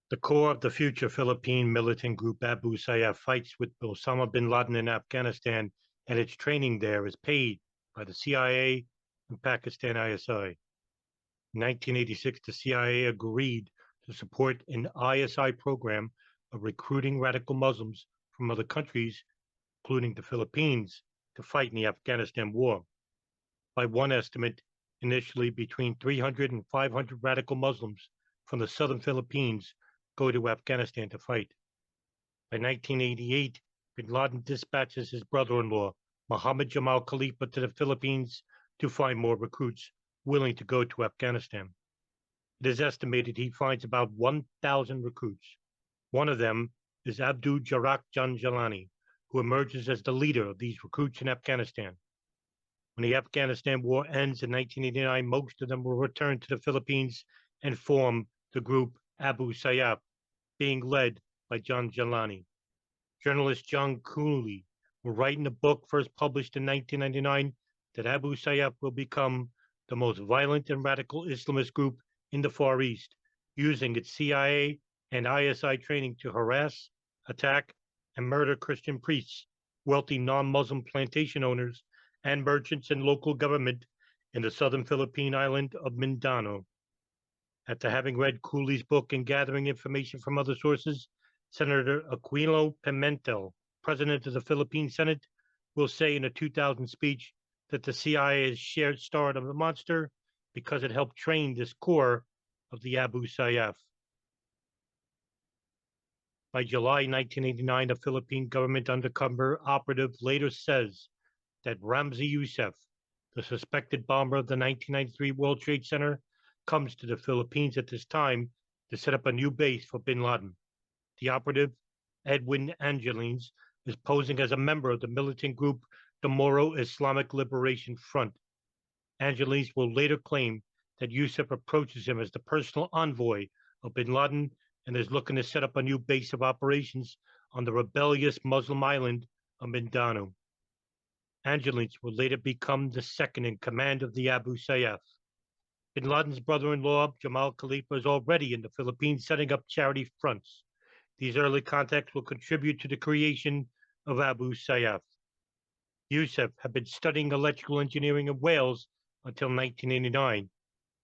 The core of the future Philippine militant group Abu Sayyaf fights with Osama bin Laden in Afghanistan, and its training there is paid by the CIA and Pakistan ISI. In 1986, the CIA agreed to support an ISI program of recruiting radical Muslims from other countries, including the Philippines, to fight in the Afghanistan war. By one estimate, initially between 300 and 500 radical Muslims from the southern Philippines go to Afghanistan to fight. By 1988, bin Laden dispatches his brother-in-law, Mohammed Jamal Khalifa, to the Philippines to find more recruits willing to go to Afghanistan. It is estimated he finds about 1,000 recruits. One of them is Abdul Jarak Janjalani, who emerges as the leader of these recruits in Afghanistan. When the Afghanistan war ends in 1989, most of them will return to the Philippines and form the group Abu Sayyaf, being led by Janjalani. Journalist John Cooley will write in a book first published in 1999 that Abu Sayyaf will become the most violent and radical Islamist group in the Far East, using its CIA and ISI training to harass, attack, and murder Christian priests, wealthy non-Muslim plantation owners, and merchants and local government in the southern Philippine island of Mindanao. After having read Cooley's book and gathering information from other sources, Senator Aquino Pimentel, president of the Philippine Senate, will say in a 2000 speech that the CIA is shared start of the monster because it helped train this core of the Abu Sayyaf. By July 1989, a Philippine government undercover operative later says that Ramzi Youssef, the suspected bomber of the 1993 World Trade Center, comes to the Philippines at this time to set up a new base for bin Laden. The operative, Edwin Angelines, is posing as a member of the militant group the Moro Islamic Liberation Front. Angelines will later claim that Youssef approaches him as the personal envoy of bin Laden and is looking to set up a new base of operations on the rebellious Muslim island of Mindanao. Angelines will later become the second in command of the Abu Sayyaf. Bin Laden's brother-in-law, Jamal Khalifa, is already in the Philippines setting up charity fronts. These early contacts will contribute to the creation of Abu Sayyaf. Youssef had been studying electrical engineering in Wales until 1989.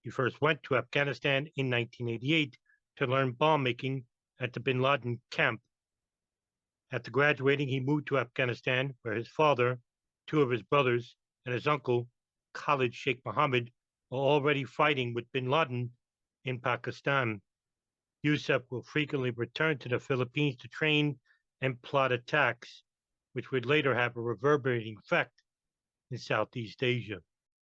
He first went to Afghanistan in 1988 to learn bomb making at the bin Laden camp. After graduating, he moved to Afghanistan, where his father, two of his brothers, and his uncle, Khalid Sheikh Mohammed, were already fighting with bin Laden in Pakistan. Youssef will frequently return to the Philippines to train and plot attacks, which would later have a reverberating effect in Southeast Asia.